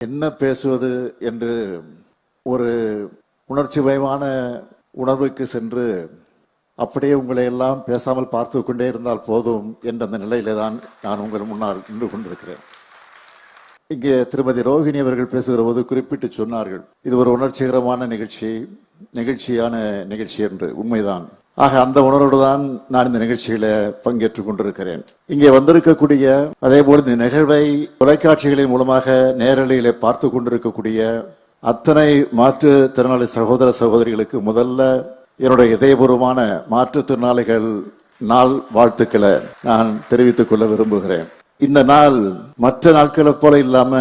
என்ன பேசுவது என்று ஒரு உணர்ச்சி வயமான உணர்வுக்கு சென்று அப்படியே உங்களை எல்லாம் பேசாமல் பார்த்து கொண்டே இருந்தால் போதும் என்ற அந்த நிலையில தான் நான் உங்கள் முன்னால் நின்று கொண்டிருக்கிறேன். இங்கே திருமதி ரோஹிணி அவர்கள் பேசுகிற போது குறிப்பிட்டு சொன்னார்கள், இது ஒரு உணர்ச்சிகரமான நிகழ்ச்சியான நிகழ்ச்சி என்று. உண்மைதான். ஆக அந்த உணர்வோடு தான் நான் இந்த நிகழ்ச்சியில பங்கேற்றுக் கொண்டிருக்கிறேன். இங்கே வந்திருக்கக்கூடிய அதே போல இந்த நிகழ்வை தொலைக்காட்சிகளின் மூலமாக நேரலையில பார்த்து கொண்டிருக்கக்கூடிய அத்தனை மாற்றுத்திறனாளி சகோதர சகோதரிகளுக்கு முதல்ல என்னுடைய இதயபூர்வமான மாற்றுத்திறனாளிகள் நாள் வாழ்த்துக்களை நான் தெரிவித்துக் கொள்ள விரும்புகிறேன். இந்த நாள் மற்ற நாட்களை போல இல்லாம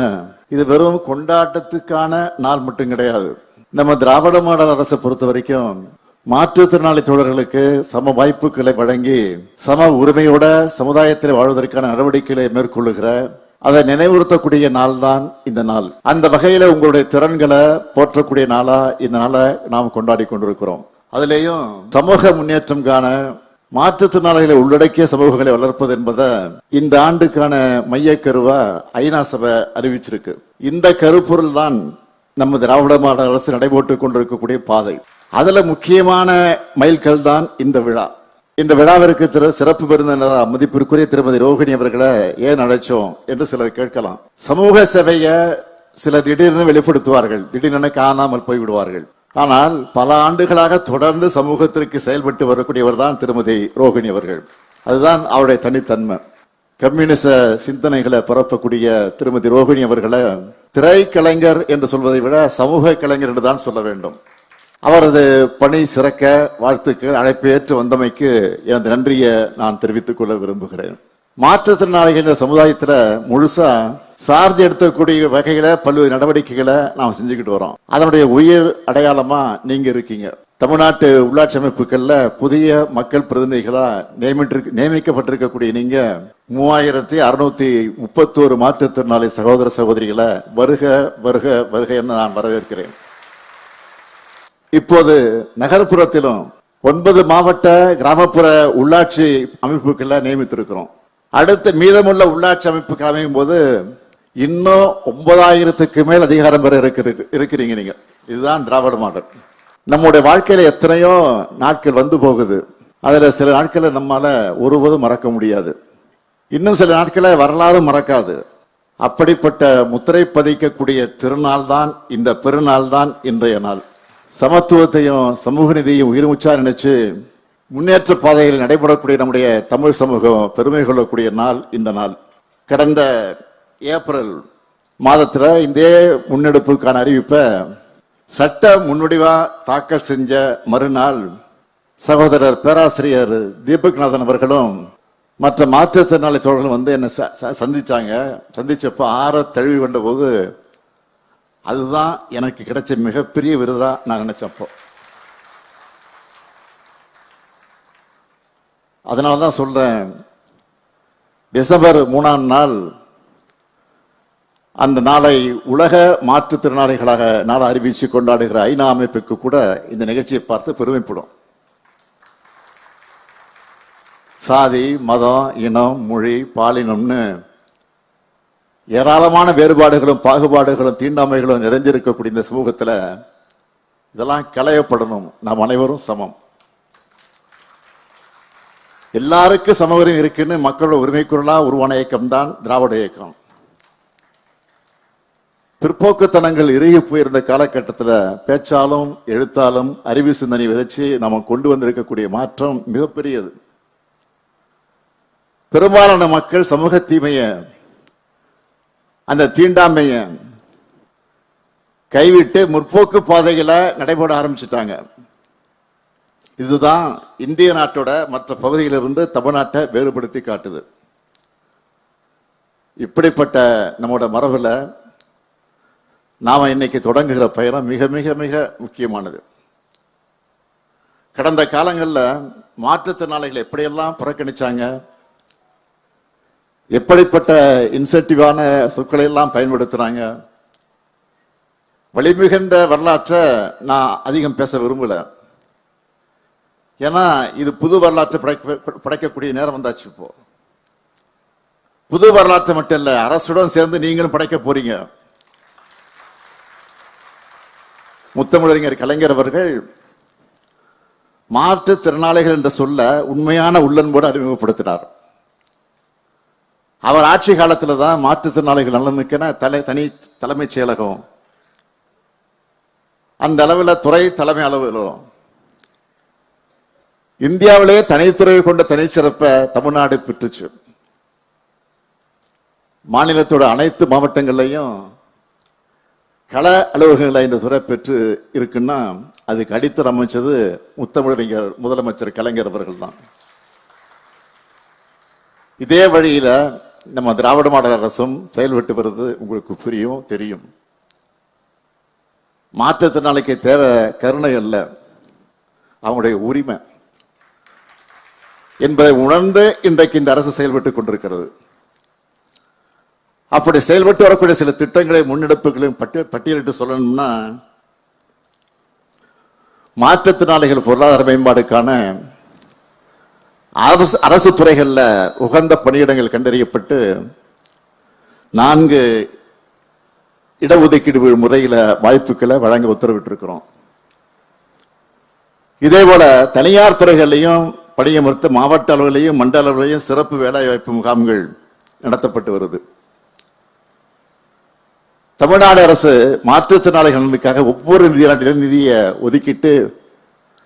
இது வெறும் கொண்டாட்டத்துக்கான நாள் மட்டும் கிடையாது. நம்ம திராவிட மாடல் அரசை பொறுத்த வரைக்கும் மாற்றுத்திறனாளி தோழர்களுக்கு சம வாய்ப்புகளை வழங்கி சம உரிமையோட சமுதாயத்தில் வாழ்வதற்கான நடவடிக்கைகளை மேற்கொள்ளுகிற அதை நினைவுறுத்தக்கூடிய நாள் தான் இந்த நாள். அந்த வகையில உங்களுடைய திறன்களை போற்றக்கூடிய நாளா இந்த நாளை நாம் கொண்டாடி கொண்டிருக்கிறோம். அதுலேயும் சமூக முன்னேற்றம் காண மாற்றுத்திறனாளிகளை உள்ளடக்கிய சமூகங்களை வளர்ப்பது என்பதை இந்த ஆண்டுக்கான மைய கருவா ஐநா சபை அறிவிச்சிருக்கு. இந்த கருப்பொருள் தான் நம்ம திராவிட மாடல் அரசு நடைபோட்டுக் கொண்டிருக்கக்கூடிய பாதை. அதுல முக்கியமான மைல்கல் தான் இந்த விழா. இந்த விழாவிற்கு சிறப்பு விருந்தினராக மதிப்பிற்குரிய திருமதி ரோஹிணி அவர்களை ஏன் அழைச்சோம் என்று சிலர் கேட்கலாம். சமூக சேவைய சிலர் திடீர்னு வெளிப்படுத்துவார்கள், திடீரென காணாமல் போய்விடுவார்கள். ஆனால் பல ஆண்டுகளாக தொடர்ந்து சமூகத்திற்கு செயல்பட்டு வரக்கூடியவர் தான் திருமதி ரோஹிணி அவர்கள். அதுதான் அவருடைய தனித்தன்மை. கம்யூனிச சிந்தனைகளை பரப்பக்கூடிய திருமதி ரோஹிணி அவர்களை திரைக்கலைஞர் என்று சொல்வதை விட சமூக கலைஞர் என்று தான் சொல்ல வேண்டும். அவரது பணி சிறக்க வாழ்த்துக்கள். அழைப்பேற்று வந்தமைக்கு எனது நன்றியை நான் தெரிவித்துக் கொள்ள விரும்புகிறேன். மாற்றுத்திறனாளிகள் இந்த சமுதாயத்துல முழுசா சார்ஜ் எடுக்கக்கூடிய வகையில பல்வேறு நடவடிக்கைகளை நாம் செஞ்சுக்கிட்டு வரோம். அதனுடைய உயிர் அடையாளமா நீங்க இருக்கீங்க. தமிழ்நாட்டு உள்ளாட்சி அமைப்புகள்ல புதிய மக்கள் பிரதிநிதிகளா நியமிக்கப்பட்டிருக்கக்கூடிய நீங்க 3631 மாற்றுத்திறனாளி சகோதர சகோதரிகளை வருக வருக வருக என நான் வரவேற்கிறேன். இப்போது நகர்ப்புறத்திலும் 9 மாவட்ட கிராமப்புற உள்ளாட்சி அமைப்புகளை நியமித்திருக்கிறோம். அடுத்த மீதமுள்ள உள்ளாட்சி அமைப்புக்கு அமையும் போது இன்னும் 9000க்கு மேல் அதிகாரம் பெற இருக்கிறீங்க நீங்க. இதுதான் திராவிட மாடல். நம்முடைய வாழ்க்கையில எத்தனையோ நாட்கள் வந்து போகுது. அதுல சில நாட்களை நம்மால ஒருவதும் மறக்க முடியாது. இன்னும் சில நாட்களை வரலாறு மறக்காது. அப்படிப்பட்ட முத்திரை பதிக்கக்கூடிய திருநாள் தான் இந்த பெருநாள் தான் இன்றைய நாள். சமத்துவத்தையும் சமூக நீதியையும் உயிர்முச்சா நினைச்சு முன்னேற்ற பாதையில் நடைபெறக்கூடிய நம்முடைய தமிழ் சமூகம் பெருமை கொள்ளக்கூடிய நாள் இந்த நாள். கடந்த ஏப்ரல் மாதத்துல இந்த முன்னெடுப்புக்கான அறிவிப்பை சட்ட முன்வடிவா தாக்கல் செஞ்ச மறுநாள் சகோதரர் பேராசிரியர் தீபக்நாதன் அவர்களும் மற்ற மாற்றுத்திறனாளி தோழர்களும் வந்து என்ன சந்திச்சாங்க. சந்திச்சப்போ ஆற தழுவி கொண்ட போது அதுதான் எனக்கு கிடைச்ச மிகப்பெரிய விருதா நான் நினைச்சப்போ. அதனாலதான் சொல்றேன், டிசம்பர் 3ஆம் நாள் அந்த நாளை உலக மாற்றுத்திறனாளிகளாக நாளை அறிவிச்சு கொண்டாடுகிற ஐநா அமைப்புக்கு கூட இந்த நிகழ்ச்சியை பார்த்து பெருமைப்படும். சாதி, மதம், இனம், மொழி, பாலினம்னு ஏராளமான வேறுபாடுகளும் பாகுபாடுகளும் தீண்டாமைகளும் நிறைஞ்சிருக்கக்கூடிய இந்த சமூகத்துல இதெல்லாம் களையப்படணும். நாம் அனைவரும் சமம், எல்லாருக்கும் சம உரிமை இருக்குன்னு மக்களோட உரிமை குரலா உருவான இயக்கம் தான் திராவிட இயக்கம். பிற்போக்குத்தனங்கள் இறுகி போயிருந்த காலகட்டத்தில் பேச்சாலும் எழுத்தாலும் அறிவு சிந்தனை விதைச்சு நாம கொண்டு வந்திருக்கக்கூடிய மாற்றம் மிகப்பெரியது. பெரும்பாலான மக்கள் சமூக தீமைய அந்த தீண்டாமைய கைவிட்டு முற்போக்கு பாதைகளை நடைபெற ஆரம்பிச்சுட்டாங்க. இதுதான் இந்திய நாட்டோட மற்ற பகுதியிலிருந்து தமிழ்நாட்டை வேறுபடுத்தி காட்டுது. இப்படிப்பட்ட நம்மோட மரபுல நாம இன்னைக்கு தொடங்குகிற பயணம் மிக மிக மிக முக்கியமானது. கடந்த காலங்களில் மாற்றுத்திறனாளிகளை எப்படியெல்லாம் புறக்கணிச்சாங்க, எப்படிப்பட்ட இன்சென்டிவான சொற்களை எல்லாம் பயன்படுத்துறாங்க. வலிமிகுந்த வரலாற்றை நான் அதிகம் பேச விரும்பல. ஏன்னா இது புது வரலாற்றை படைக்கக்கூடிய நேரம் வந்தாச்சு. இப்போ புது வரலாற்றை மட்டும் இல்ல, அரசுடன் சேர்ந்து நீங்களும் படைக்க போறீங்க. முத்தமிழறிஞர் கலைஞர் அவர்கள் மாற்றுத்திறனாளிகள் என்ற சொல்ல உண்மையான உள்ளன்போடு அறிமுகப்படுத்தினார். அவர் ஆட்சி காலத்துல தான் மாற்றுத்திறனாளிகள் நலனுக்கென தனி தலைமைச் செயலகம், அந்த அளவில் துறை தலைமை அளவிலும் இந்தியாவிலே தனித்துறையை கொண்ட தனிச்சிறப்பை தமிழ்நாடு பெற்றுச்சு. மாநிலத்தோட அனைத்து மாவட்டங்கள்லையும் கள அலுவலகங்களை இந்த துறை பெற்று இருக்குன்னா அதுக்கு அடித்தளம் அமைச்சது முத்தமிழறிஞர் முதலமைச்சர் கலைஞர் அவர்கள் தான். இதே வழியில நம்ம திராவிட மாடல் அரசும் செயல்பட்டு வருது. உங்களுக்கு புரியும், தெரியும். மாற்றுத்திறனாளிக்கு தேவை கருணை அல்ல, அவங்களுடைய உரிமை என்பதை உணர்ந்து இன்றைக்கு இந்த அரசு செயல்பட்டுக் கொண்டிருக்கிறது. அப்படி செயல்பட்டு வரக்கூடிய சில திட்டங்களை முன்னெடுப்புகளையும் பட்டியலிட்டு சொல்லணும்னா, மாற்றுத்திறனாளிகள் பொருளாதார மேம்பாடுக்கான அரசு துறைகள்ல உகந்த பணியிடங்கள் கண்டறியப்பட்டு 4 இடஒதுக்கீடு முறையில வாய்ப்புகளை வழங்க உத்தரவிட்டிருக்கிறோம். இதே போல தனியார் துறைகளையும் பணியமர்த்த மாவட்ட அளவிலையும் மண்டல அளவிலையும் சிறப்பு வேலை வாய்ப்பு முகாம்கள் நடத்தப்பட்டு வருது. தமிழ்நாடு அரசு மாற்றுத்திறனாளிகளுக்காக ஒவ்வொரு நிதியாண்டிலும் நிதியை ஒதுக்கிட்டு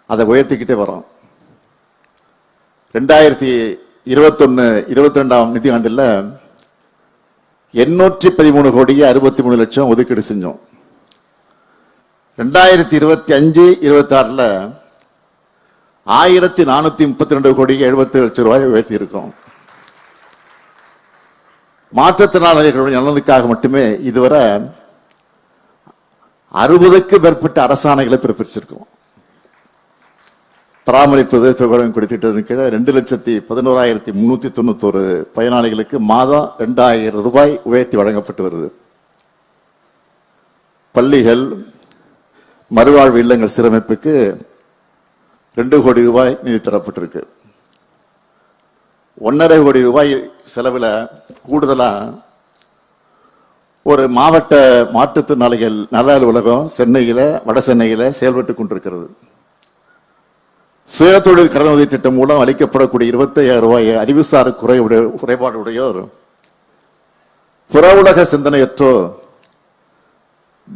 அதை உயர்த்திக்கிட்டே வரோம். 2021-22 நிதியாண்டில் 813 கோடியே 63 லட்சம் ஒதுக்கீடு செஞ்சோம். 2025-26 1432 கோடியே 70 லட்சம் ரூபாய் உயர்த்தி இருக்கோம். மாற்றுத்திறனாளிகளுடைய நலனுக்காக மட்டுமே இதுவரை 60க்கும் மேற்பட்ட அரசாணைகளை பிறப்பிச்சிருக்கோம். பராமரிப்பு தொகையும் கொடுத்திட்டதன் கீழே 2,11,391 பயனாளிகளுக்கு மாதம் 2000 ரூபாய் உயர்த்தி வழங்கப்பட்டு வருது. பள்ளிகள், மறுவாழ்வு இல்லங்கள் சீரமைப்புக்கு 2 கோடி ரூபாய் நிதி தரப்பட்டிருக்கு. 1.5 கோடி ரூபாய் செலவில் கூடுதலா ஒரு மாவட்ட மாற்றுத்திறனாளிகள் நல அலுவலகம் சென்னையில, வட சென்னையில செயல்பட்டுக் கொண்டிருக்கிறது. சுயதொழில் கடனுதவி திட்டம் மூலம் அளிக்கப்படக்கூடிய 25,000 ரூபாய் அறிவுசார் குறைபாடுடையோர், புற உலக சிந்தனையற்றோர்,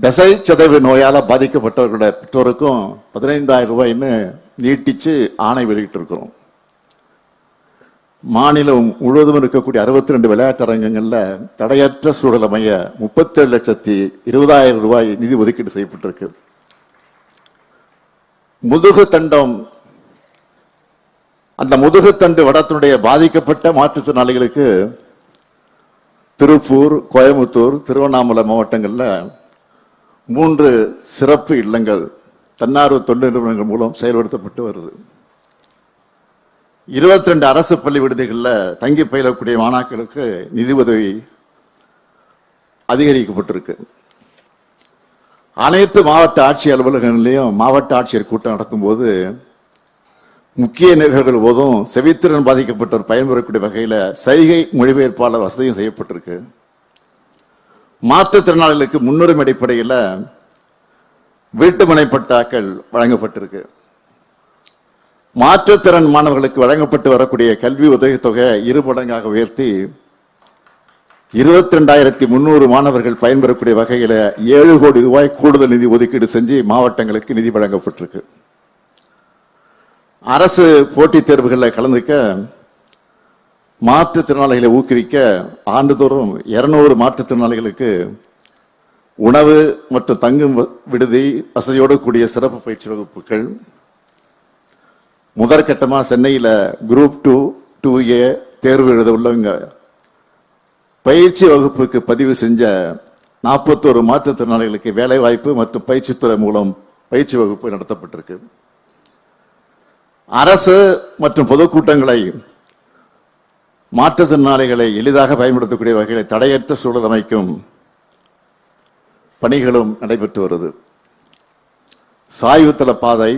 தசை சிதைவு நோயால பாதிக்கப்பட்டவர்களுடைய பெற்றோருக்கும் 15,000 ரூபாய்ன்னு நீட்டிச்சு ஆணை வெளியிட்டு இருக்கிறோம். மாநிலம் முழுவதும் இருக்கக்கூடிய 62 விளையாட்டு அரங்கங்கள்ல தடையற்ற சூழல் அமைய 37,20,000 ரூபாய் நிதி ஒதுக்கீடு செய்யப்பட்டிருக்கு. முதுகு தண்டம், அந்த முதுகுத்தண்டு வடத்தினுடைய பாதிக்கப்பட்ட மாற்றுத்திறனாளிகளுக்கு திருப்பூர், கோயம்புத்தூர், திருவண்ணாமலை மாவட்டங்கள்ல 3 சிறப்பு இல்லங்கள் தன்னார்வ தொண்டு நிறுவனங்கள் மூலம் செயல்படுத்தப்பட்டு வருது. 22 அரசு பள்ளி விடுதிகளில் தங்கி பயிலக்கூடிய மாணாக்கருக்கு நிதி உதவி அதிகரிக்கப்பட்டிருக்கு. அனைத்து மாவட்ட ஆட்சியர் அலுவலகங்களிலும் மாவட்ட ஆட்சியர் கூட்டம் நடத்தும் போது முக்கிய நிகழ்வுகள் போதும் செவித்திறன் பாதிக்கப்பட்டோர் பயன்பெறக்கூடிய வகையில சைகை மொழிபெயர்ப்பாளர் வசதியும் செய்யப்பட்டிருக்கு. மாற்றுத்திறனாளிகளுக்கு முன்னுரிமை அடிப்படையில் வீட்டுமனை பட்டாக்கள் வழங்கப்பட்டிருக்கு. மாற்றுத்திறன் மாணவர்களுக்கு வழங்கப்பட்டு வரக்கூடிய கல்வி உதவித்தொகை 2 மடங்காக உயர்த்தி 22,300 மாணவர்கள் பயன்பெறக்கூடிய வகையில 7 கோடி ரூபாய் கூடுதல் நிதி ஒதுக்கீடு செஞ்சு மாவட்டங்களுக்கு நிதி வழங்கப்பட்டிருக்கு. அரசு போட்டித் தேர்வுகளில் கலந்துக்க மாற்றுத்திறனாளிகளை ஊக்குவிக்க ஆண்டுதோறும் 200 மாற்றுத்திறனாளிகளுக்கு உணவு மற்றும் தங்கும் விடுதி வசதியோடு கூடிய சிறப்பு பயிற்சி வகுப்புகள், முதற்கட்டமா சென்னையில குரூப் 2, 2A தேர்வு எழுத உள்ளவங்க பயிற்சி வகுப்புக்கு பதிவு செஞ்ச 41 மாற்றுத்திறனாளிகளுக்கு வேலை வாய்ப்பு மற்றும் பயிற்சித்துறை மூலம் பயிற்சி வகுப்பு நடத்தப்பட்டிருக்கு. அரசு மற்றும் பொதுக்கூட்டங்களை மாற்றுத்திறனாளிகளை எளிதாக பயன்படுத்தக்கூடிய வகையில் தடையற்ற சூழல் அமைக்கும் பணிகளும் நடைபெற்று வருது. சாய்வுத்தள பாதை,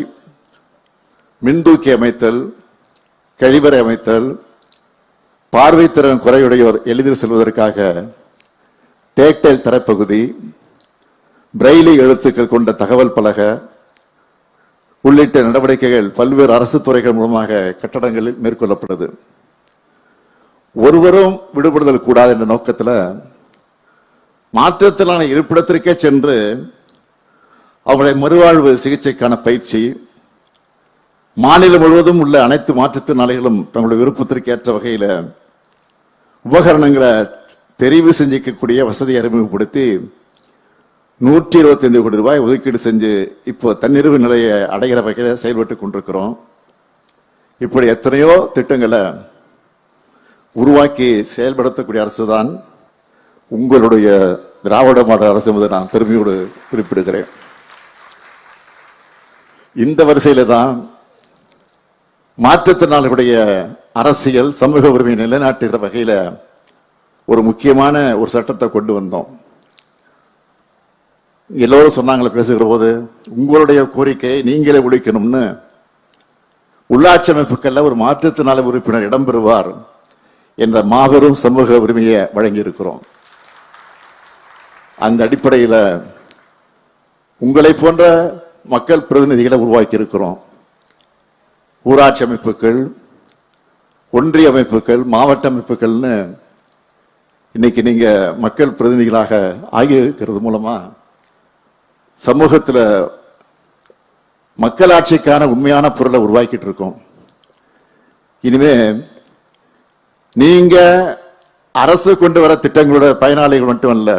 மின்தூக்கி அமைத்தல், கழிவறை அமைத்தல், பார்வைத்திறன் குறையுடையோர் எளிதில் செல்வதற்காக டேக்டைல் தரப்பகுதி, பிரெய்லி எழுத்துக்கள் கொண்ட தகவல் பலகை உள்ளிட்ட நடவடிக்கைகள் பல்வேறு அரசு துறைகள் மூலமாக கட்டடங்களில் மேற்கொள்ளப்படுது. ஒருவரும் விடுபடுதல் கூடாது என்ற நோக்கத்தில் மாற்றத்திலான இருப்பிடத்திற்கே சென்று அவருடைய மறுவாழ்வு சிகிச்சைக்கான பயிற்சி, மாநிலம் முழுவதும் உள்ள அனைத்து மாற்றுத்திறனாளிகளும் தங்களுடைய விருப்பத்திற்கு ஏற்ற வகையில் உபகரணங்களை தெரிவு செஞ்சிக்கக்கூடிய வசதியை அறிமுகப்படுத்தி 125 கோடி ரூபாய் ஒதுக்கீடு செஞ்சு இப்போ தன்னிறைவு நிலையை அடைகிற வகையில் செயல்பட்டு கொண்டிருக்கிறோம். இப்படி எத்தனையோ திட்டங்களை உருவாக்கி செயல்படுத்தக்கூடிய அரசு தான் உங்களுடைய திராவிட மாடல் அரசு என்பதை நான் பெருமையோடு குறிப்பிடுகிறேன். இந்த வரிசையில தான் மாற்றுத்திறனாளிகளுடைய அரசியல் சமூக உரிமை நிலைநாட்டுகிற வகையில ஒரு முக்கியமான ஒரு சட்டத்தை கொண்டு வந்தோம். எல்லோரும் சொன்னாங்களே பேசுகிற போது, உங்களுடைய கோரிக்கையை நீங்களே ஒழிக்கணும்னு உள்ளாட்சி அமைப்புகள்ல ஒரு மாற்றுத்திறனாளி உறுப்பினர் இடம்பெறுவார் என்ற மாபெரும் சமூக உரிமையை வழங்கி இருக்கிறோம். அந்த அடிப்படையில் உங்களை போன்ற மக்கள் பிரதிநிதிகளை உருவாக்கி இருக்கிறோம். ஊராட்சி அமைப்புகள், ஒன்றிய அமைப்புகள், மாவட்ட அமைப்புகள்னு இன்னைக்கு நீங்க மக்கள் பிரதிநிதிகளாக ஆகியிருக்கிறது மூலமா சமூகத்தில் மக்களாட்சிக்கான உண்மையான பொருளை உருவாக்கிட்டு இருக்கோம். இனிமே நீங்க அரசு கொண்டு வர திட்டங்களோட பயனாளிகள் மட்டும் அல்ல,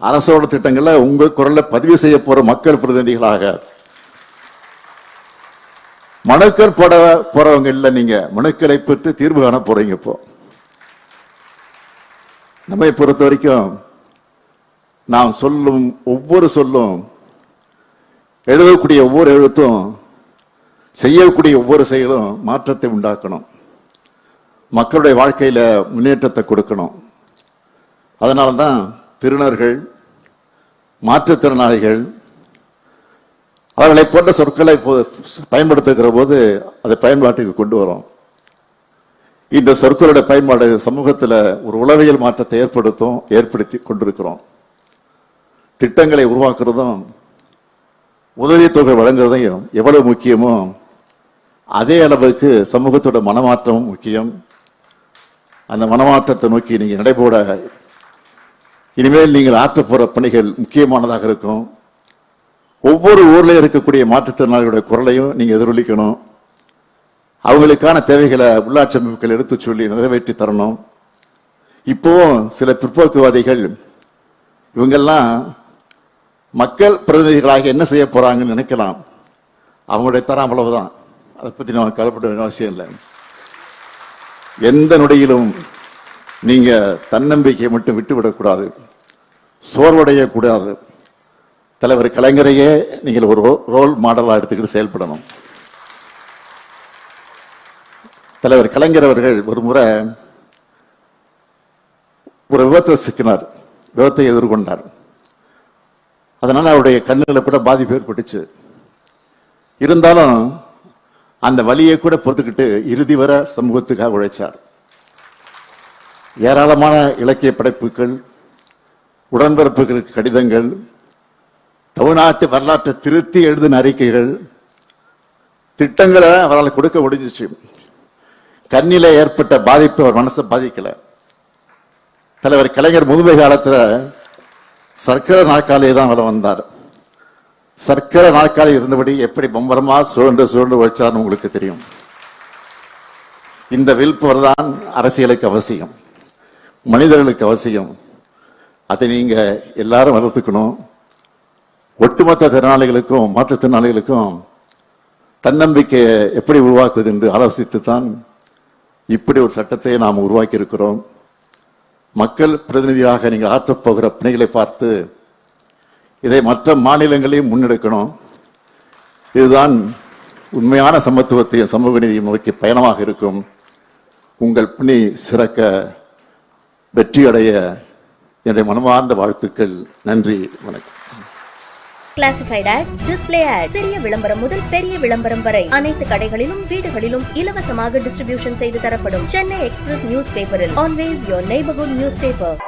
அரசோட திட்டங்களை உங்க குரல்ல பதிவு செய்ய போற மக்கள் பிரதிநிதிகளாக மனுக்கள் போட போறவங்க இல்ல, நீங்க மனுக்களை பெற்று தீர்வு காண போறீங்க. இப்போ நம்மை பொறுத்த வரைக்கும் நாம் சொல்லும் ஒவ்வொரு சொல்லும், எழுதக்கூடிய ஒவ்வொரு எழுத்தும், செய்யக்கூடிய ஒவ்வொரு செயலும் மாற்றத்தை உண்டாக்கணும், மக்களுடைய வாழ்க்கையில முன்னேற்றத்தை கொடுக்கணும். அதனால்தான் திருநர்கள், மாற்றுத்திறனாளிகள் அவர்களை போன்ற சொற்களை பயன்படுத்துகிற போது அதை பயன்பாட்டுக்கு கொண்டு வரும். இந்த சொற்களுடைய பயன்பாடு சமூகத்தில் ஒரு உளவியல் மாற்றத்தை ஏற்படுத்தி கொண்டிருக்கிறோம். திட்டங்களை உருவாக்குறதும் உதவித்தொகை வழங்குறதையும் எவ்வளவு முக்கியமோ அதே அளவுக்கு சமூகத்தோட மனமாற்றமும் முக்கியம். அந்த மனமாற்றத்தை நோக்கி நீங்க நடைபோட இனிமேல் நீங்கள் ஆற்ற போற பணிகள் முக்கியமானதாக இருக்கும். ஒவ்வொரு ஊர்ல இருக்கக்கூடிய மாற்றுத்திறனாளிகளுடைய குரலையும் நீங்க எதிரொலிக்கணும். அவங்களுக்கான தேவைகளை உள்ளாட்சி அமைப்புகள் எடுத்து சொல்லி நிறைவேற்றி தரணும். இப்போ சில பிற்போக்குவாதிகள் இவங்கெல்லாம் மக்கள் பிரதிநிதிகளாக என்ன செய்ய போறாங்கன்னு நினைக்கலாம். அவங்களுடைய தரம் அவ்வளவுதான், அதை பத்தி நம்ம கவலைப்பட வேண்டிய அவசியம் இல்லை. எந்த நொடியிலும் நீங்க தன்னம்பிக்கையை மட்டும் விட்டுவிடக்கூடாது, சோர்வடைய கூடாது. தலைவர் கலைஞரையே நீங்கள் ஒரு ரோல் மாடலா எடுத்துக்கிட்டு செயல்படணும். தலைவர் கலைஞர் அவர்கள் ஒரு முறை ஒரு விபத்தில் சிக்கினார், விபத்தை எதிர்கொண்டார். அதனால அவருடைய கண்ணுகளை கூட பாதிப்பு ஏற்பட்டுச்சு. இருந்தாலும் அந்த வலியை கூட பொறுத்துக்கிட்டு இறுதி வரை சமூகத்துக்காக உழைச்சார். ஏராளமான இலக்கிய படைப்புகள், உடன்பிறப்புகளுக்கு கடிதங்கள், தமிழ்நாட்டு வரலாற்றை திருத்தி எழுதின அறிக்கைகள், திட்டங்களை அவரால் கொடுக்க முடிஞ்சிச்சு. கண்ணில ஏற்பட்ட பாதிப்பு அவர் மனசை பாதிக்கல. தலைவர் கலைஞர் முதுமை காலத்துல சர்க்கரை நாற்காலியை தான் அவர் வந்தார். சர்க்கரை நாற்காலி இருந்தபடி எப்படி பம்பரமா சுழண்டு உழைச்சார்னு உங்களுக்கு தெரியும். இந்த விழிப்புணர்வு தான் அரசியலுக்கு அவசியம், மனிதர்களுக்கு அவசியம். அதை நீங்க எல்லாரும் வளர்த்துக்கணும். ஒட்டுமொத்த திறனாளிகளுக்கும் மாற்றுத்திறனாளிகளுக்கும் தன்னம்பிக்கையை எப்படி உருவாக்குவது என்று ஆலோசித்து தான் இப்படி ஒரு சட்டத்தை நாம் உருவாக்கி இருக்கிறோம். மக்கள் பிரதிநிதியாக நீங்கள் ஆற்றப் போகிற பணிகளை பார்த்து இதை மற்ற மாநிலங்களையும் முன்னெடுக்கணும். இதுதான் உண்மையான சமத்துவத்தையும் சமூக நீதியும் நோக்கி பயணமாக இருக்கும். உங்கள் பணி சிறக்க, வெற்றியடைய என்னுடைய மனமார்ந்த வாழ்த்துக்கள். நன்றி, வணக்கம். கிளாசிஃபைட் ஆட்ஸ், டிஸ்ப்ளே ஆட்ஸ், சிறிய விளம்பரம் முதல் பெரிய விளம்பரம் வரை அனைத்து கடைகளிலும் வீடுகளிலும் இலவசமாக டிஸ்ட்ரிபியூஷன் செய்து தரப்படும். சென்னை எக்ஸ்பிரஸ் நியூஸ் பேப்பரில் always your neighbourhood news paper.